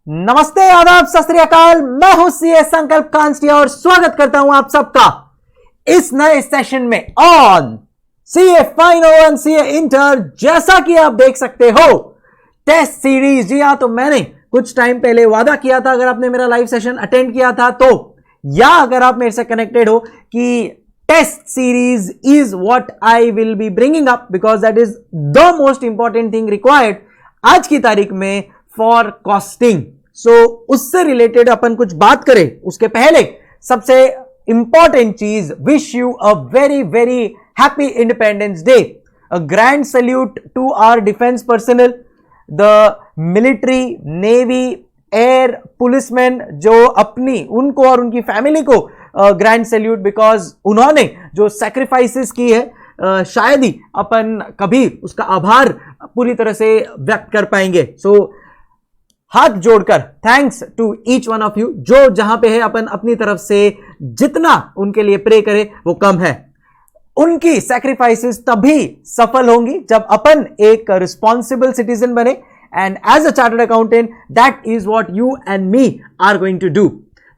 नमस्ते, आदाब, सत श्री अकाल। मैं हूं सीए संकल्प कांस्टिया और स्वागत करता हूं आप सबका इस नए सेशन में on CA final and CA inter. जैसा कि आप देख सकते हो टेस्ट सीरीज। जी हां, तो मैंने कुछ टाइम पहले वादा किया था, अगर आपने मेरा लाइव सेशन अटेंड किया था तो, या अगर आप मेरे से कनेक्टेड हो, कि test series is what I will be bringing up because that is the most important thing required आज की तारीख में फॉर कॉस्टिंग। सो उससे रिलेटेड अपन कुछ बात करें उसके पहले सबसे इंपॉर्टेंट चीज, wish you a very very happy independence day. A grand salute to our defence personnel, the military, navy, air, policeman, जो अपनी उनको और उनकी फैमिली को ग्रैंड सैल्यूट, बिकॉज उन्होंने जो सैक्रिफाइसेस की है शायद ही अपन कभी उसका आभार पूरी तरह से व्यक्त कर पाएंगे। सो हाथ जोड़कर thanks to each one of you. जो जहां पे है अपन अपनी तरफ से जितना उनके लिए प्रे करें वो कम है। उनकी सैक्रिफाइसेस तभी सफल होंगी जब अपन एक रिस्पॉन्सिबल सिटीजन बने, and as a chartered accountant that is what you and me are going to do.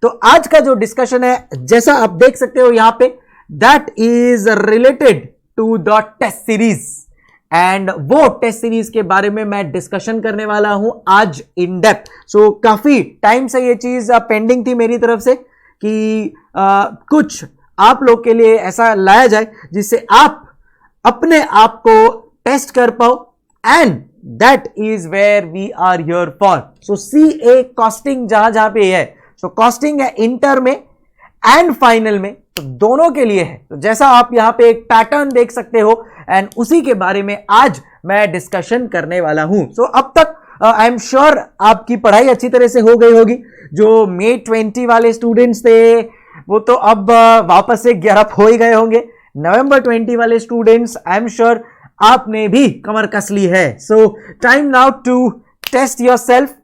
तो आज का जो डिस्कशन है, जैसा आप देख सकते हो यहां पे, that is related to the test series, and वो टेस्ट सीरीज के बारे में मैं डिस्कशन करने वाला हूं आज इन डेप्थ। सो काफी टाइम से ये चीज पेंडिंग थी मेरी तरफ से कि कुछ आप लोग के लिए ऐसा लाया जाए जिससे आप अपने आप को टेस्ट कर पाओ, and that is where we are here for. So CA costing जहां पे है, सो कॉस्टिंग है इंटर में एंड फाइनल में, तो दोनों के लिए है। तो जैसा आप यहां पे एक पैटर्न देख सकते हो, एंड उसी के बारे में आज मैं डिस्कशन करने वाला हूं। सो अब तक आई एम श्योर आपकी पढ़ाई अच्छी तरह से हो गई होगी। जो May 20 वाले स्टूडेंट्स थे वो तो अब वापस से गियर हो ही गए होंगे। November 20 वाले स्टूडेंट्स आई एम श्योर आपने भी कमर कस ली है। So time now to test yourself.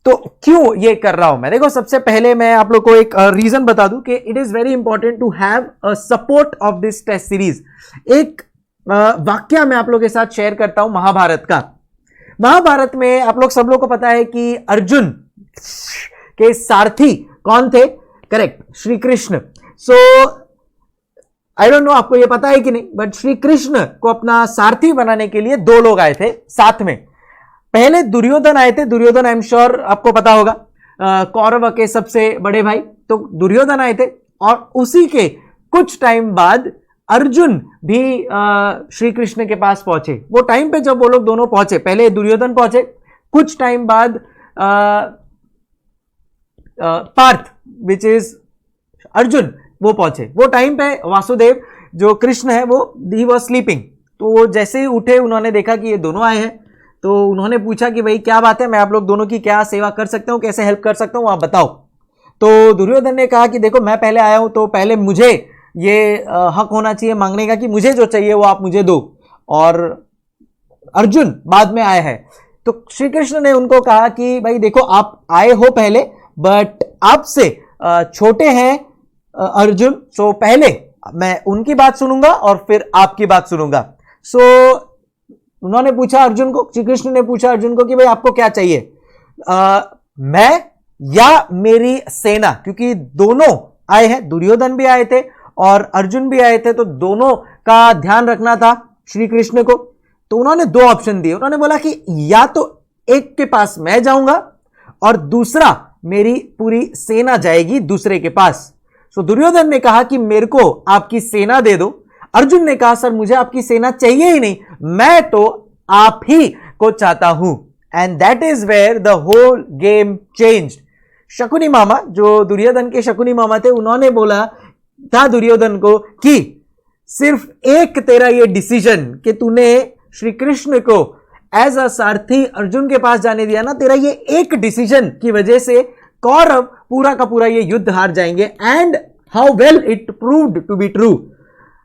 तो क्यों ये कर रहा हूं मैं? देखो, सबसे पहले मैं आप लोग को एक रीजन बता दूं कि it is very important to have a support of this test series. एक वाक्य मैं आप लोगों के साथ शेयर करता हूं महाभारत का। महाभारत में आप लोग सब लोग को पता है कि अर्जुन के सारथी कौन थे? Correct, Shri Krishna. So I don't know आपको ये पता है कि नहीं, बट श्री कृष्ण को अपना सारथी बनाने के लिए दो लोग आए थे साथ में। पहले दुर्योधन आए थे। दुर्योधन आई एम श्योर आपको पता होगा, कौरव के सबसे बड़े भाई। तो दुर्योधन आए थे, और उसी के कुछ टाइम बाद अर्जुन भी श्री कृष्ण के पास पहुंचे। वो टाइम पे जब वो लोग दोनों पहुंचे, पहले दुर्योधन पहुंचे, कुछ टाइम बाद पार्थ विच इज अर्जुन वो पहुंचे। वो टाइम पे वासुदेव जो कृष्ण है वो ही वाज स्लीपिंग। तो वो जैसे ही उठे, उन्होंने देखा कि ये दोनों आए हैं, तो उन्होंने पूछा कि भाई क्या बात है, मैं आप लोग दोनों की क्या सेवा कर सकता हूं, कैसे हेल्प कर सकता हूं, आप बताओ। तो दुर्योधन ने कहा कि देखो, मैं पहले आया हूं तो पहले मुझे ये हक होना चाहिए मांगने का कि मुझे जो चाहिए वो आप मुझे दो, और अर्जुन बाद में आया है। तो श्री कृष्ण ने उनको कहा कि भाई देखो, आप आए हो पहले, बट आपसे छोटे हैं अर्जुन, सो पहले मैं उनकी बात सुनूंगा और फिर आपकी बात सुनूंगा। सो उन्होंने पूछा अर्जुन को, श्री कृष्ण ने पूछा अर्जुन को कि भाई आपको क्या चाहिए, मैं या मेरी सेना? क्योंकि दोनों आए हैं, दुर्योधन भी आए थे और अर्जुन भी आए थे, तो दोनों का ध्यान रखना था श्री कृष्ण को। तो उन्होंने दो ऑप्शन दिए। उन्होंने बोला कि या तो एक के पास मैं जाऊंगा और दूसरा मेरी पूरी सेना जाएगी दूसरे के पास। सो दुर्योधन ने कहा कि मेरे को आपकी सेना दे दो। अर्जुन ने कहा सर मुझे आपकी सेना चाहिए ही नहीं, मैं तो आप ही को चाहता हूं। And that is where the whole game changed. Shakuni मामा, जो दुर्योधन के शकुनी मामा थे, उन्होंने बोला था दुर्योधन को कि सिर्फ एक तेरा ये डिसीजन कि तूने श्री कृष्ण को एज अ सारथी अर्जुन के पास जाने दिया ना, तेरा ये एक डिसीजन की वजह से कौरव पूरा का पूरा ये युद्ध हार जाएंगे। And how well it proved to be true.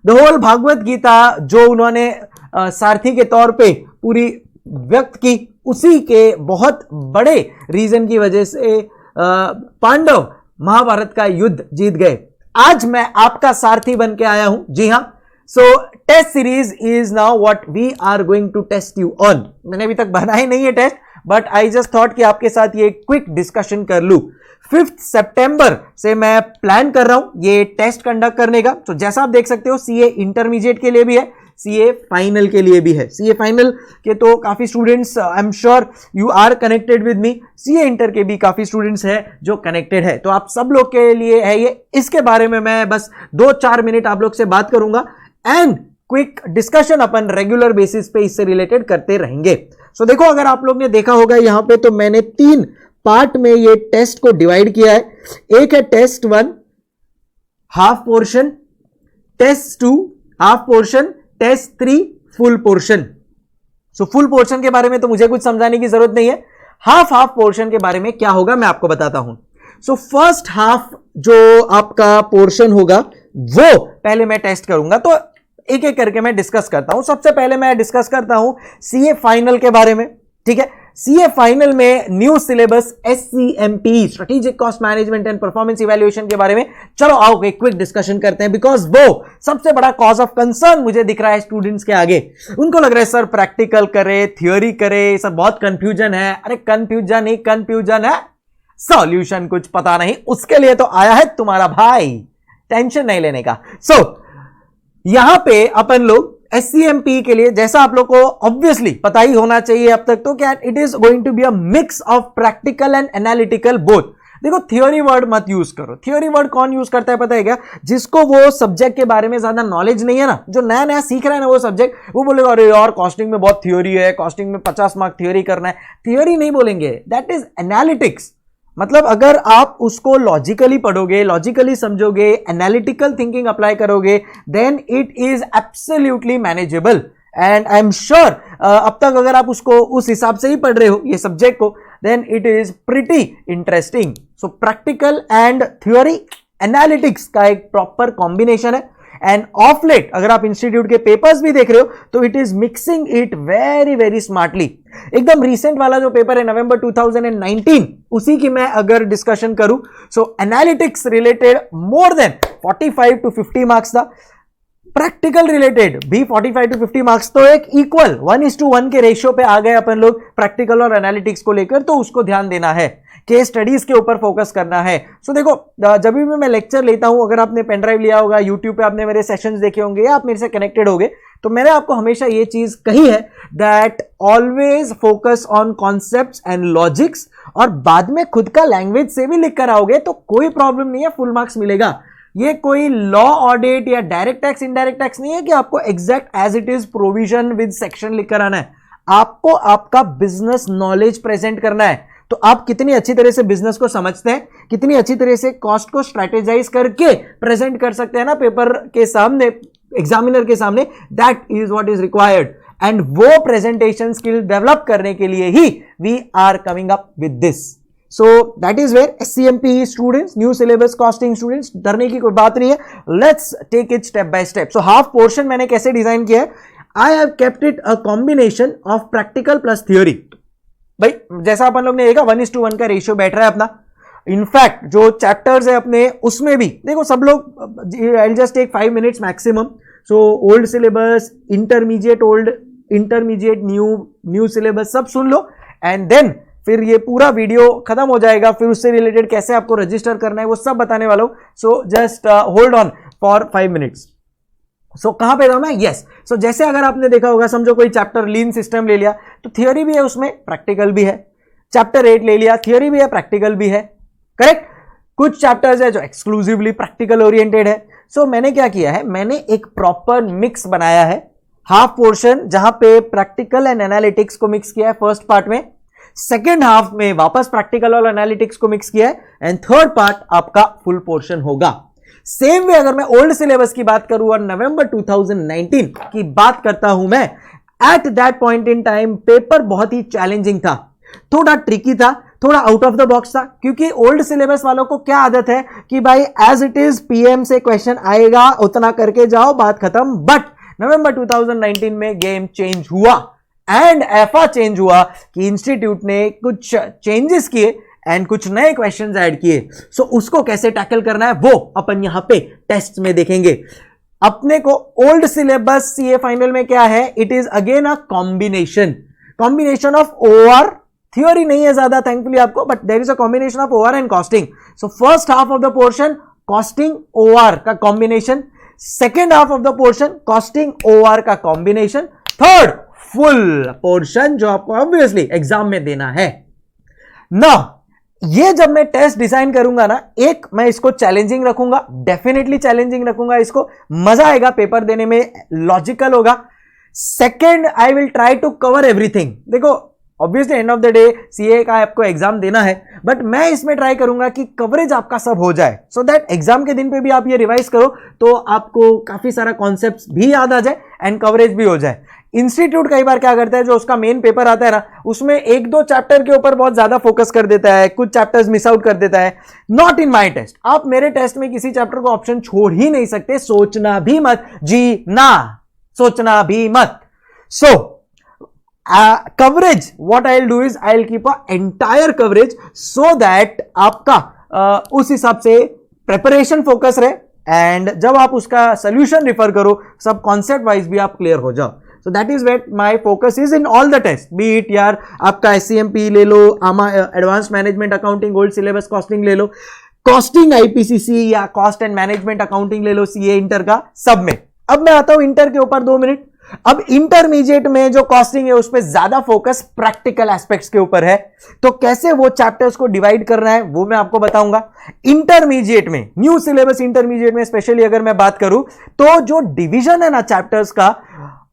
The whole Bhagavad Gita जो उन्होंने सारथी के तौर पे पूरी व्यक्त की, उसी के बहुत बड़े रीजन की वजह से पांडव महाभारत का युद्ध जीत गए। आज मैं आपका सारथी बन के आया हूं। जी हां, so test series is now what we are going to test you on. मैंने अभी तक बनाया नहीं है test, but I just thought कि आपके साथ ये क्विक डिस्कशन कर लूं। 5 सितंबर से मैं प्लान कर रहा हूं ये टेस्ट कंडक्ट करने का। तो जैसा आप देख सकते हो सीए इंटरमीडिएट के लिए भी है, सीए फाइनल के लिए भी है। सीए फाइनल के तो काफी students, I am sure you are connected with me, CA inter के भी काफी स्टूडेंट्स हैं जो कनेक्टेड है, तो आप सब लोग के लिए है ये। इसके बारे में मैं बस 2-4 मिनट आप लोग से बात करूंगा and quick discussion upon regular basis पे इससे रिलेटेड करते रहेंगे। सो देखो, अगर आप लोग ने देखा होगा यहां पे, तो मैंने 3 पार्ट में ये टेस्ट को डिवाइड किया है। एक है test 1 half portion, test 2 half portion, test 3 full portion. So full portion के बारे में तो मुझे कुछ समझाने की जरूरत नहीं है। हाफ पोर्शन के बारे में क्या होगा मैं आपको बताता हूं। सो फर्स्ट हाफ जो आपका पोर्शन होगा वो पहले मैं टेस्ट करूंगा, तो एक एक करके मैं डिस्कस करता हूं। सबसे पहले मैं डिस्कस करता हूं सीए फाइनल के बारे में, ठीक है। सीए फाइनल में new syllabus SCMP, strategic cost management and performance evaluation के बारे में चलो आओ एक क्विक डिस्कशन करते हैं, बिकॉज वो सबसे बड़ा कॉज ऑफ कंसर्न मुझे दिख रहा है स्टूडेंट्स के आगे। उनको लग रहा है सर प्रैक्टिकल करे, थियोरी करे, सब बहुत कंफ्यूजन है। अरे कंफ्यूजन ही कंफ्यूजन है, सॉल्यूशन कुछ पता नहीं। उसके लिए तो आया है तुम्हारा भाई, टेंशन नहीं लेने का। सो यहां पे अपन लोग एससीएमपी के लिए, जैसा आप लोग को ऑब्वियसली पता ही होना चाहिए अब तक, तो क्या it is going to be a mix of practical and analytical both. देखो, थियोरी वर्ड मत यूज करो। थियोरी वर्ड कौन यूज करता है पता है क्या? जिसको वो सब्जेक्ट के बारे में ज्यादा नॉलेज नहीं है ना, जो नया नया सीख रहा है ना वो सब्जेक्ट, वो बोलेगा अरे यार कॉस्टिंग में बहुत थियोरी है, कॉस्टिंग में 50 मार्क थियोरी करना है। थियोरी नहीं बोलेंगे, दैट इज एनालिटिक्स। मतलब अगर आप उसको लॉजिकली पढ़ोगे, लॉजिकली समझोगे, एनालिटिकल थिंकिंग अप्लाई करोगे, then it is absolutely manageable. And I am sure अब तक अगर आप उसको उस हिसाब से ही पढ़ रहे हो ये सब्जेक्ट को, then it is pretty interesting. So practical and theory analytics का एक प्रॉपर कॉम्बिनेशन है। एंड ऑफ लेट अगर आप इंस्टीट्यूट के पेपर्स भी देख रहे हो तो it is mixing it very very smartly. एकदम रीसेंट वाला जो पेपर है नवंबर 2019, उसी की मैं अगर डिस्कशन करूं, so analytics related more than 45 to 50 marks था। प्रैक्टिकल रिलेटेड भी 45 to 50 मार्क्स, तो एक इक्वल 1:1 के रेशियो पे आ गए अपन लोग प्रैक्टिकल और एनालिटिक्स को लेकर। तो उसको ध्यान देना है, केस स्टडीज के ऊपर फोकस करना है। सो देखो, जब भी मैं लेक्चर लेता हूं, अगर आपने पेन ड्राइव लिया होगा, यूट्यूब पे आपने मेरे सेशंस देखे होंगे या आप मेरे से कनेक्टेड होंगे, तो मैंने आपको हमेशा ये चीज कही है that always focus on concepts and logics, और बाद में खुद का लैंग्वेज से भी लिख कर आओगे तो कोई प्रॉब्लम नहीं है, फुल मार्क्स मिलेगा। ये कोई लॉ ऑडिट या डायरेक्ट टैक्स इनडायरेक्ट टैक्स नहीं है कि आपको exact as it is provision with section लिख कर आना है। आपको आपका बिजनेस नॉलेज प्रेजेंट करना है। तो आप कितनी अच्छी तरह से बिजनेस को समझते हैं, कितनी अच्छी तरह से कॉस्ट को स्ट्रेटेजाइज करके प्रेजेंट कर सकते हैं ना पेपर के सामने, एग्जामिनर के सामने, that is what is required. And वो प्रेजेंटेशन स्किल डेवलप करने के लिए ही we are coming up with this. So that is where SCMP students, new syllabus costing students, डरने की कोई बात नहीं है। Let's take it step by step. So half portion मैंने कैसे डिजाइन किया है? I have kept it a combination of practical plus theory. भाई जैसा अपन लोग ने देखा 1:1 का रेशियो बैठ रहा है अपना। इनफैक्ट जो चैप्टर्स है अपने, उसमें भी देखो सब लोग, I just take 5 minutes maximum. So old syllabus, intermediate old, intermediate new, new syllabus सब सुन लो, एंड देन फिर ये पूरा वीडियो खत्म हो जाएगा। फिर उससे रिलेटेड कैसे आपको रजिस्टर करना है वो सब बताने वाला हूं। So just hold on for 5 minutes. So कहां पे था मैं? यस, सो जैसे अगर आपने देखा होगा, समझो कोई चैप्टर लीन सिस्टम ले लिया, तो थियोरी भी है उसमें, प्रैक्टिकल भी है। चैप्टर 8 ले लिया, थियोरी भी है, प्रैक्टिकल भी है, करेक्ट। कुछ चैप्टर्स है जो एक्सक्लूसिवली प्रैक्टिकल ओरिएंटेड है। सो मैंने क्या किया है, मैंने एक प्रॉपर मिक्स बनाया है। हाफ पोर्शन जहां पे प्रैक्टिकल एंड एनालिटिक्स को मिक्स किया है फर्स्ट पार्ट में, सेकेंड हाफ में वापस प्रैक्टिकल और एनालिटिक्स को मिक्स किया है, एंड थर्ड पार्ट आपका फुल पोर्शन होगा। सेम वे अगर मैं ओल्ड सिलेबस की बात करूं और नवंबर 2019 की बात करता हूं मैं, at that point in time paper बहुत ही चैलेंजिंग था, थोड़ा ट्रिकी था, थोड़ा आउट ऑफ द बॉक्स था। क्योंकि ओल्ड सिलेबस वालों को क्या आदत है कि भाई एज इट इज पीएम से क्वेश्चन आएगा, उतना करके जाओ, बात खत्म। बट नवंबर 2019 में गेम चेंज हुआ, एंड ऐसा चेंज हुआ कि इंस्टीट्यूट ने कुछ चेंजेस किए एंड कुछ नए क्वेश्चंस ऐड किए। सो उसको कैसे टैकल करना है वो अपन यहां पे टेस्ट में देखेंगे। अपने को ओल्ड सिलेबस सीए फाइनल में क्या है, it is again a combination of OR, theory नहीं है ज्यादा थैंकफुली आपको, but there is a combination of OR and costing. So first half of the portion costing OR का combination, second half of the portion costing OR का combination, third full portion जो आपको obviously exam में देना है ना. ये जब मैं टेस्ट डिजाइन करूंगा ना, एक मैं इसको चैलेंजिंग रखूंगा, डेफिनेटली चैलेंजिंग रखूंगा इसको, मजा आएगा पेपर देने में, लॉजिकल होगा. Second, I will try to cover everything. देखो obviously end of the day CA का आपको एग्जाम देना है, बट मैं इसमें ट्राई करूंगा कि कवरेज आपका सब हो जाए, सो दैट एग्जाम के दिन पे भी आप ये रिवाइज करो तो आपको काफी सारा कॉन्सेप्ट्स भी याद आ जाए एंड कवरेज भी हो जाए. इंस्टीट्यूट कई बार क्या करता है, जो उसका मेन पेपर आता है ना, उसमें एक दो चैप्टर के ऊपर बहुत ज्यादा फोकस कर देता है, कुछ चैप्टर्स मिस आउट कर देता है. Not in my test. आप मेरे टेस्ट में किसी चैप्टर को ऑप्शन छोड़ ही नहीं सकते, सोचना भी मत जी ना, सोचना भी मत. सो coverage, what I'll do is I'll keep a entire coverage so that आपका उस हिसाब से प्रेपरेशन फोकस रहे, एंड जब आप उसका सोल्यूशन रिफर करो सब कॉन्सेप्ट वाइज भी आप क्लियर हो जाओ. So that is what my focus is in all the test, be it यार आपका एससीएमपी ले लो, AMA advance management accounting old syllabus costing ले लो, कॉस्टिंग आईपीसीसी या कॉस्ट एंड मैनेजमेंट अकाउंटिंग ले लो सीए इंटर का, सब में. अब मैं आता हूं इंटर के ऊपर 2 मिनट. अब इंटरमीडिएट में जो कॉस्टिंग है उस पर ज्यादा फोकस प्रैक्टिकल एस्पेक्ट्स के ऊपर है, तो कैसे वो चैप्टर्स को डिवाइड करना है वो मैं आपको बताऊंगा. इंटरमीडिएट में, न्यू सिलेबस इंटरमीडिएट में स्पेशली अगर मैं बात करूं, तो जो डिवीजन है ना चैप्टर्स का,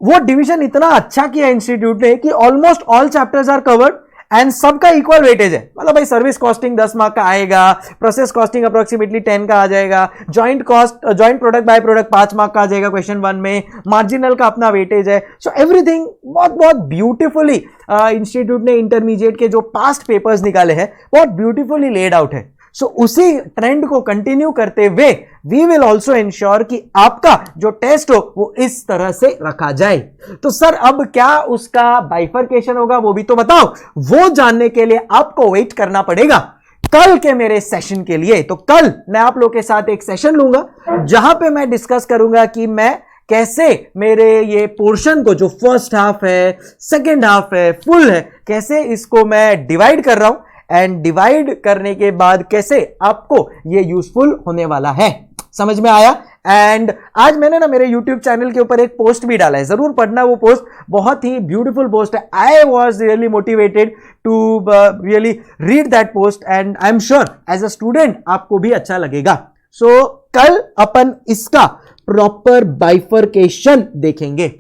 वो डिवीजन इतना अच्छा किया इंस्टीट्यूट ने कि almost all chapters are covered and सबका इक्वल वेटेज है. मतलब भाई सर्विस कॉस्टिंग 10 मार्क का आएगा, प्रोसेस कॉस्टिंग अप्रोक्सीमेटली 10 का आ जाएगा, joint cost joint product by product 5 mark का आ जाएगा क्वेश्चन 1 में, मार्जिनल का अपना वेटेज है. सो एवरीथिंग बहुत बहुत ब्यूटीफुली इंस्टीट्यूट ने इंटरमीडिएट के जो पास्ट पेपर्स निकाले हैं बहुत ब्यूटीफुली लेड आउट है. सो उसी ट्रेंड को कंटिन्यू करते हुए वी विल ऑल्सो इंश्योर कि आपका जो टेस्ट हो वो इस तरह से रखा जाए. तो सर अब क्या उसका बाइफरकेशन होगा वो भी तो बताओ. वो जानने के लिए आपको वेट करना पड़ेगा कल के मेरे सेशन के लिए. तो कल मैं आप लोग के साथ एक सेशन लूंगा जहां पे मैं डिस्कस करूंगा कि मैं कैसे मेरे ये पोर्शन को, जो फर्स्ट हाफ है, सेकेंड हाफ है, फुल है, कैसे इसको मैं डिवाइड कर रहा हूं, एंड डिवाइड करने के बाद कैसे आपको ये यूजफुल होने वाला है. समझ में आया. एंड आज मैंने ना मेरे YouTube चैनल के ऊपर एक पोस्ट भी डाला है, जरूर पढ़ना वो पोस्ट, बहुत ही ब्यूटीफुल पोस्ट है. I was really motivated to really read that post and I am sure as a student आपको भी अच्छा लगेगा. सो कल अपन इसका प्रॉपर बाइफरकेशन देखेंगे.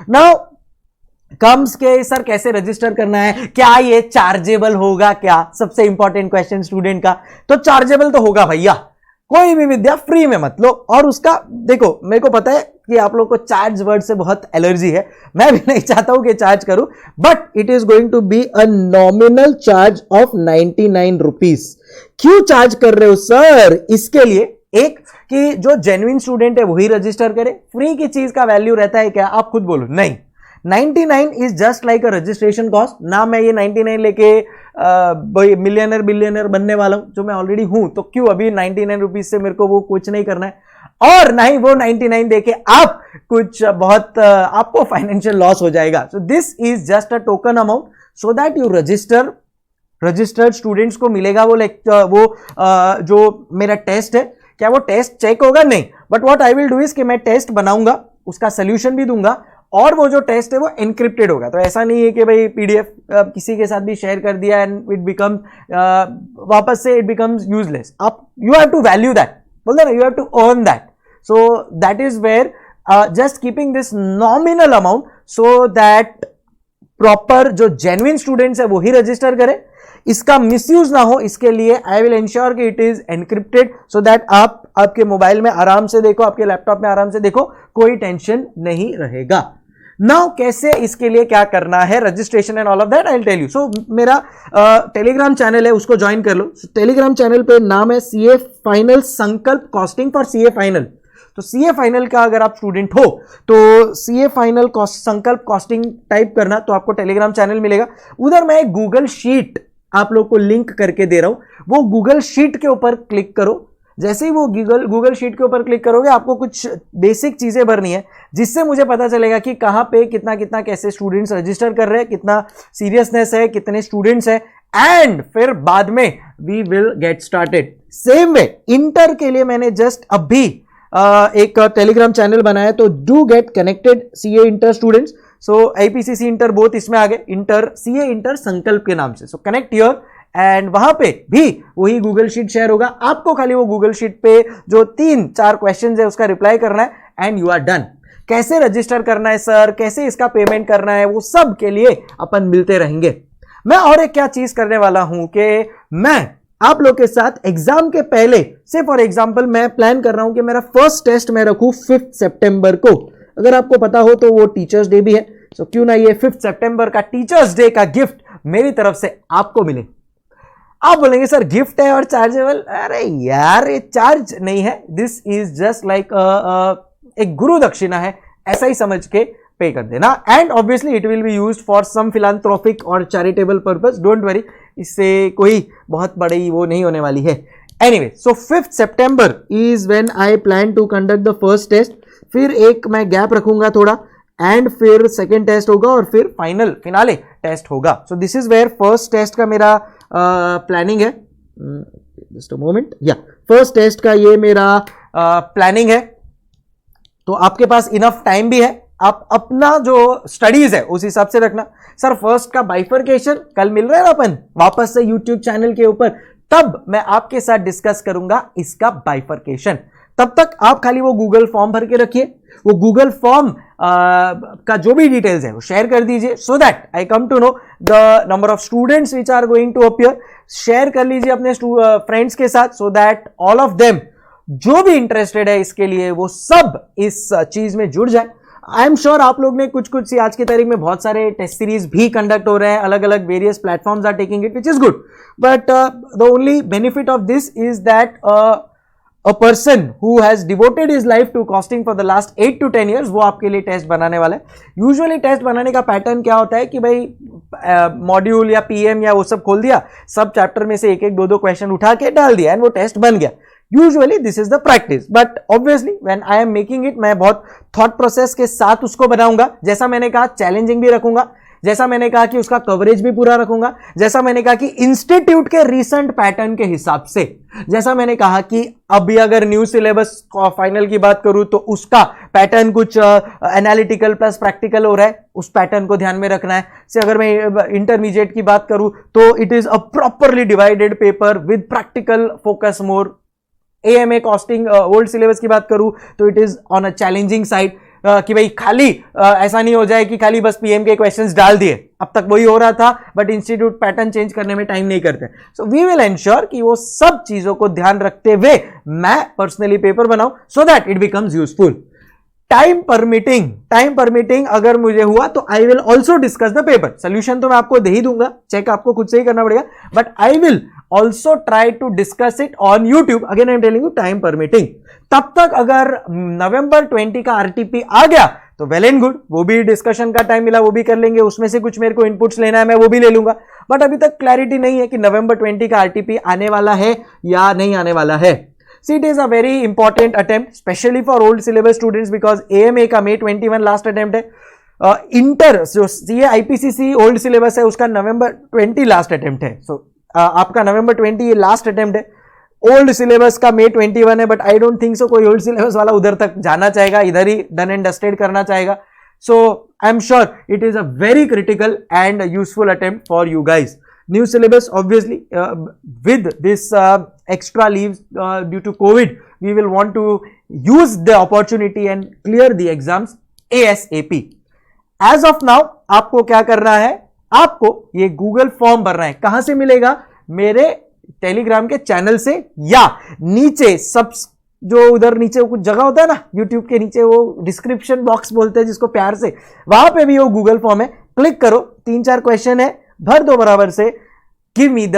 नाउ कम्स के सर कैसे रजिस्टर करना है, क्या ये चार्जेबल होगा, क्या सबसे इंपॉर्टेंट क्वेश्चन स्टूडेंट का. तो चार्जेबल तो होगा भैया, कोई भी विद्या फ्री में मत लो. और उसका देखो, मेरे को पता है कि आप लोग को चार्ज वर्ड से बहुत एलर्जी है, मैं भी नहीं चाहता हूं कि चार्ज करूं, but it is going to be a nominal charge of 99 rupees. क्यों चार्ज कर रहे हो सर? इसके लिए एक कि जो जेन्युइन स्टूडेंट है वही रजिस्टर करे. फ्री की चीज का वैल्यू रहता है क्या? आप खुद बोलो. नहीं, 99 is just like a registration cost. ना मैं ये 99 लेके मिलियनर बिलियनर बनने वाला हूं, जो मैं ऑलरेडी हूं, तो क्यों अभी 99 रुपीज से मेरे को वो कुछ नहीं करना है, और ना ही वो 99 देके आप कुछ बहुत आपको फाइनेंशियल लॉस हो जाएगा. सो this is just a token amount so that you registered students को मिलेगा वो जो मेरा टेस्ट है. क्या वो टेस्ट चेक होगा? नहीं, but what I will do is कि मैं टेस्ट बनाऊंगा, उसका सोल्यूशन भी दूंगा, और वो जो टेस्ट है वो एनक्रिप्टेड होगा. तो ऐसा नहीं है कि भाई पीडीएफ किसी के साथ भी शेयर कर दिया एंड इट बिकम्स वापस से इट बिकम्स यूजलेस. आप you have to value that, बोलते ना, you have to earn that. So that is where just keeping this nominal amount so that proper जो जेन्युइन स्टूडेंट्स है वो ही रजिस्टर करे, इसका मिसयूज ना हो. इसके लिए आई विल इंश्योर कि it is encrypted so that आप आपके मोबाइल में आराम से देखो, आपके लैपटॉप में आराम से देखो, कोई टेंशन नहीं रहेगा. नाउ कैसे इसके लिए क्या करना है, registration and all of that I will tell you. So मेरा टेलीग्राम चैनल है, उसको ज्वाइन कर लो. टेलीग्राम चैनल पे नाम है सीए फाइनल संकल्प कॉस्टिंग फॉर सीए फाइनल. तो सीए फाइनल का अगर आप स्टूडेंट हो तो सीए फाइनल संकल्प कॉस्टिंग टाइप करना, तो आपको टेलीग्राम चैनल मिलेगा. उधर मैं एक गूगल शीट आप लोग को लिंक करके दे रहा हूं, वो गूगल शीट के ऊपर क्लिक करो. जैसे ही वो गूगल शीट के ऊपर क्लिक करोगे आपको कुछ बेसिक चीजें भरनी है, जिससे मुझे पता चलेगा कि कहाँ पे कितना कितना कैसे स्टूडेंट्स रजिस्टर कर रहे हैं, कितना सीरियसनेस है, कितने स्टूडेंट्स है, एंड फिर बाद में we will get started. Same way inter के लिए मैंने जस्ट अभी एक टेलीग्राम चैनल बनाया, तो do get connected CA inter students. So IPCC inter both इसमें आ गए, इंटर सीए इंटर संकल्प के नाम से। सो कनेक्ट हियर एंड वहां पे भी वही गूगल शीट शेयर होगा। आपको खाली वो गूगल शीट पे जो 3-4 क्वेश्चन है उसका रिप्लाई करना है एंड यू आर डन। कैसे रजिस्टर करना है सर, कैसे इसका पेमेंट करना है, वो सब के लिए अपन मिलते रहेंगे। मैं और एक क्या चीज करने वाला हूं कि मैं आप लोग के साथ एग्जाम के पहले से, फॉर एग्जाम्पल मैं प्लान कर रहा हूं कि मेरा फर्स्ट टेस्ट मैं रखूं 5 सितंबर को। अगर आपको पता हो तो वो टीचर्स डे भी है, सो क्यों ना ये 5 सितंबर का टीचर्स डे का गिफ्ट मेरी तरफ से आपको मिले। आप बोलेंगे सर गिफ्ट है और चार्जेबल, अरे यार ये चार्ज नहीं है, दिस इज जस्ट लाइक एक गुरु दक्षिणा है, ऐसा ही समझ के पे कर देना। And obviously it will be used for some philanthropic और चैरिटेबल पर्पस, डोंट वरी, इससे कोई बहुत बड़ी वो नहीं होने वाली है। एनीवे, सो 5 सितंबर is when I plan to conduct the first test. फिर एक मैं गैप रखूंगा थोड़ा, एंड फिर सेकेंड टेस्ट होगा और फिर फाइनल फिनाले टेस्ट होगा। So this is where first test का मेरा प्लानिंग है। जस्ट अ मोमेंट, या फर्स्ट टेस्ट का ये मेरा प्लानिंग है। तो आपके पास इनफ टाइम भी है, आप अपना जो स्टडीज है उस हिसाब से रखना। सर फर्स्ट का बाइफरकेशन कल मिल रहा है ना अपन वापस से यूट्यूब चैनल के ऊपर, तब मैं आपके साथ डिस्कस करूंगा इसका बाइफरकेशन। तब तक आप खाली वो गूगल फॉर्म भर के रखिए, वो गूगल फॉर्म का जो भी डिटेल्स है वो शेयर कर दीजिए, so that I come to know the number of students which are going to appear. Share कर लीजिए अपने फ्रेंड्स के साथ, so that all of them जो भी इंटरेस्टेड है इसके लिए वो सब इस चीज में जुड़ जाए। आई एम श्योर आप लोग ने कुछ आज की तारीख में बहुत सारे टेस्ट सीरीज भी कंडक्ट हो रहे हैं, अलग अलग various platforms are taking it, which is good, but the only benefit of this is that a person who has devoted his life to costing for the last 8 to 10 years वो आपके लिए test बनाने वाला है। Usually test बनाने का pattern क्या होता है कि भाई मॉड्यूल या पीएम या वो सब खोल दिया, सब चैप्टर में से एक एक दो दो क्वेश्चन उठा के डाल दिया एंड वो टेस्ट बन गया। Usually this is the practice, but obviously when I am making it मैं बहुत थॉट प्रोसेस के साथ उसको बनाऊंगा। जैसा मैंने कहा चैलेंजिंग भी रखूंगा, जैसा मैंने कहा कि उसका कवरेज भी पूरा रखूंगा, जैसा मैंने कहा कि इंस्टीट्यूट के रीसेंट पैटर्न के हिसाब से, जैसा मैंने कहा कि अभी अगर न्यू सिलेबस फाइनल की बात करूं तो उसका पैटर्न कुछ एनालिटिकल प्लस प्रैक्टिकल हो रहा है, उस पैटर्न को ध्यान में रखना है। से अगर मैं इंटरमीडिएट की बात करूं तो it is a properly divided paper with practical focus more. AMA costing old syllabus की बात करूं तो it is on a challenging side, कि भाई खाली ऐसा नहीं हो जाए कि खाली बस पीएम के क्वेश्चंस डाल दिए, अब तक वही हो रहा था, बट इंस्टीट्यूट पैटर्न चेंज करने में टाइम नहीं करते। सो वी विल एंश्योर कि वो सब चीजों को ध्यान रखते हुए मैं पर्सनली पेपर बनाऊं, so that it becomes useful. Time permitting अगर मुझे हुआ तो आई will also discuss the paper. Solution तो मैं आपको दे ही दूंगा, चेक आपको खुद से ही करना पड़ेगा, but I will also try to discuss it on YouTube, again I am telling you time permitting. तब तक अगर नवंबर 20 का आरटीपी आ गया तो वेल एंड गुड, वो भी डिस्कशन का टाइम मिला वो भी कर लेंगे, उसमें से कुछ मेरे को इनपुट्स लेना है मैं वो भी ले लूंगा। बट अभी तक क्लैरिटी नहीं है कि नवंबर 20 का आरटीपी आने वाला है या नहीं आने वाला है। See, it is a very important attempt, especially for old syllabus students, because AMA का May 21 लास्ट अटेम्प्ट है। इंटर जो CA IPCC ओल्ड सिलेबस है उसका नवंबर 20 लास्ट अटेम्प्ट है। सो आपका नवंबर 20 ये लास्ट अटेम्प्ट है। ओल्ड सिलेबस का May 21 है, but I don't think so कोई ओल्ड सिलेबस वाला उधर तक जाना चाहेगा, इधर ही डन एंड डस्टेड करना चाहेगा। So I am sure it is a very critical and useful attempt for you guys. New syllabus, obviously, with this extra leaves due to COVID, we will want to use the opportunity and clear the exams ASAP. As of now, आपको क्या करना है, आपको ये Google form भरना है। कहां से मिलेगा? मेरे टेलीग्राम के चैनल से, या नीचे सब जो उधर नीचे कुछ जगह होता है ना यूट्यूब के नीचे, वो डिस्क्रिप्शन बॉक्स बोलते हैं जिसको प्यार से, वहां पे भी वो गूगल फॉर्म है, क्लिक करो, 3-4 क्वेश्चन है, भर दो बराबर से, give me the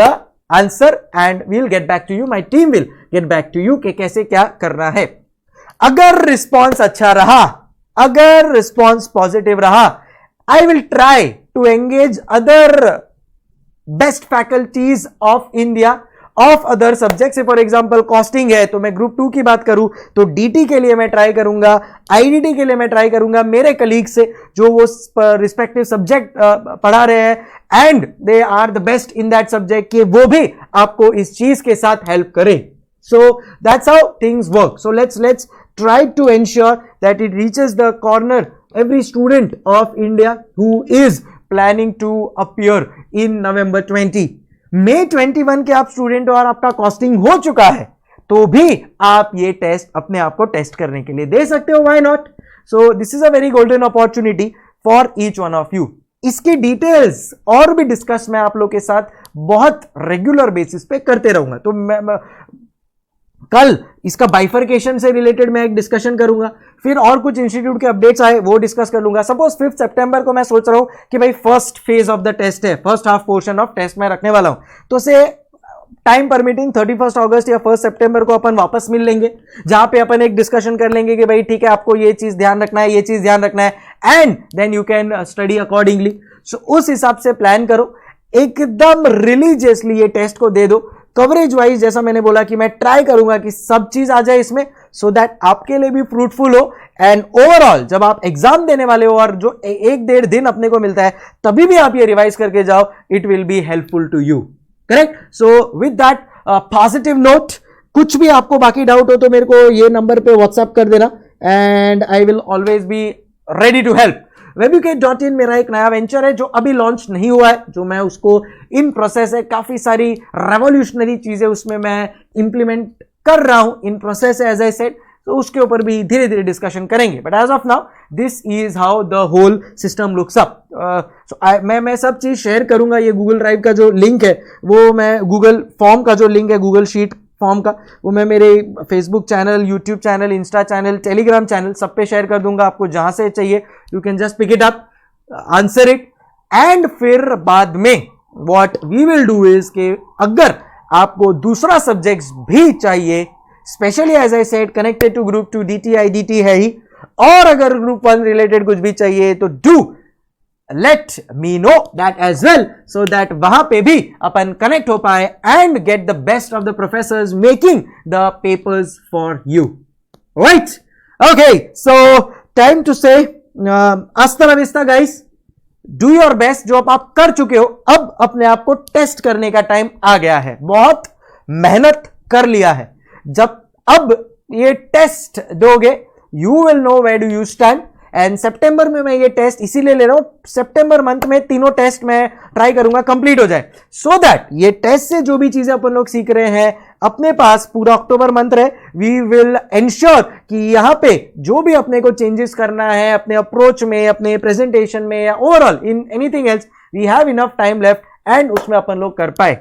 answer and we will get back to you, my team will get back to you कि कैसे क्या करना है। अगर रिस्पॉन्स अच्छा रहा, अगर रिस्पॉन्स पॉजिटिव रहा, I will try to engage other best faculties of India of other subject. For example costing है तो मैं ग्रुप 2 की बात करूं तो डीटी के लिए मैं ट्राई करूंगा, आईडीटी के लिए मैं ट्राई करूंगा मेरे कलीग से जो वो रिस्पेक्टिव सब्जेक्ट पढ़ा रहे हैं and they are the best in that subject, कि वो भी आपको इस चीज के साथ हेल्प करें। So that's how things work. So let's try to ensure that it reaches the corner every student of India who is planning to appear in November 20. May 21 के आप स्टूडेंट और आपका कॉस्टिंग हो चुका है तो भी आप ये टेस्ट अपने आप को टेस्ट करने के लिए दे सकते हो, why not. So this is a very golden opportunity for each one of you. इसकी डिटेल्स और भी डिस्कस मैं आप लोग के साथ बहुत रेगुलर बेसिस पे करते रहूंगा। तो मैं कल इसका बाइफर्केशन से रिलेटेड मैं एक डिस्कशन करूंगा, फिर और कुछ इंस्टीट्यूट के अपडेट्स आए वो डिस्कस कर लूंगा। सपोज 5 सितंबर को मैं सोच रहा हूं कि भाई first phase of the test है, first half portion of test मैं रखने वाला हूं, तो से टाइम परमिटिंग 31 अगस्त या 1 सितंबर को अपन वापस मिल लेंगे, जहां पे अपन एक डिस्कशन कर लेंगे कि भाई ठीक है आपको ये चीज ध्यान रखना है, ये चीज ध्यान रखना है, and then you can study accordingly. So उस हिसाब से प्लान करो, एकदम रिलीजियसली ये टेस्ट को दे दो। कवरेज वाइज जैसा मैंने बोला कि मैं ट्राई करूंगा कि सब चीज आ जाए इसमें, सो दैट आपके लिए भी फ्रूटफुल हो एंड ओवरऑल जब आप एग्जाम देने वाले हो और जो 1-1.5 दिन अपने को मिलता है तभी भी आप ये रिवाइज करके जाओ, it will be helpful to you, correct. So with that positive note, कुछ भी आपको बाकी डाउट हो तो मेरे को ये नंबर पे व्हाट्सएप कर देना and I will always be ready to help. Webucate.in मेरा एक नया वेंचर है जो अभी लॉन्च नहीं हुआ है, जो मैं उसको इन प्रोसेस है, काफी सारी रेवोल्यूशनरी चीजें उसमें मैं इंप्लीमेंट कर रहा हूं, इन प्रोसेस है एज आई सेड, तो उसके ऊपर भी धीरे धीरे डिस्कशन करेंगे। But as of now this is how the whole system looks up. मैं सब चीज शेयर करूंगा। ये गूगल ड्राइव का जो लिंक है वो मैं, गूगल फॉर्म का जो लिंक है, गूगल शीट फॉर्म का, वो मैं मेरे Facebook channel, YouTube channel, Insta channel, Telegram channel सब पे शेयर कर दूंगा। आपको जहां से चाहिए you can just pick it up, answer it, and फिर बाद में what we will do is कि अगर आपको दूसरा सब्जेक्ट्स भी चाहिए, specially as I said connected to group 2 DT IDT है ही, और अगर ग्रुप 1 रिलेटेड कुछ भी चाहिए तो do let me know that as well, so that वहां पे भी अपन कनेक्ट हो पाए and get the best of the professors making the papers for you, right? Okay, so time to say hasta la vista guys, do your best। जो आप कर चुके हो अब अपने आप को टेस्ट करने का टाइम आ गया है, बहुत मेहनत कर लिया है, जब अब ये टेस्ट दोगे you will know where do you stand। And सितंबर में मैं ये टेस्ट इसीलिए ले रहा हूं, सितंबर मंथ में तीनों टेस्ट मैं ट्राई करूंगा कंप्लीट हो जाए, सो दैट ये टेस्ट से जो भी चीजें अपन लोग सीख रहे हैं अपने पास पूरा अक्टूबर मंथ रहे। वी विल एंश्योर कि यहां पे जो भी अपने को चेंजेस करना है अपने अप्रोच में, अपने प्रेजेंटेशन में, या overall in anything else, we have enough time left and उसमें अपन लोग कर पाए।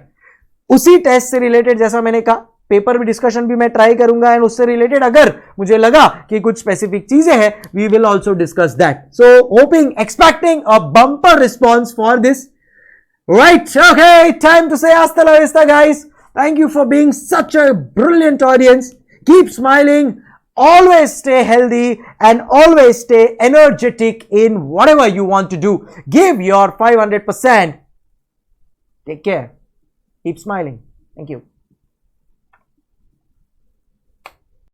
उसी टेस्ट से रिलेटेड जैसा मैंने कहा पेपर भी डिस्कशन भी मैं ट्राई करूंगा, एंड उससे रिलेटेड अगर मुझे लगा कि कुछ स्पेसिफिक चीजें हैं we will also discuss that. So hoping, expecting a bumper response for this, right? Okay, time to say hasta la vista guys. Thank you for being such a brilliant audience. Keep smiling, always stay healthy, and always stay energetic in whatever you want to do. Give your 500%. Take care. Keep smiling. Thank you.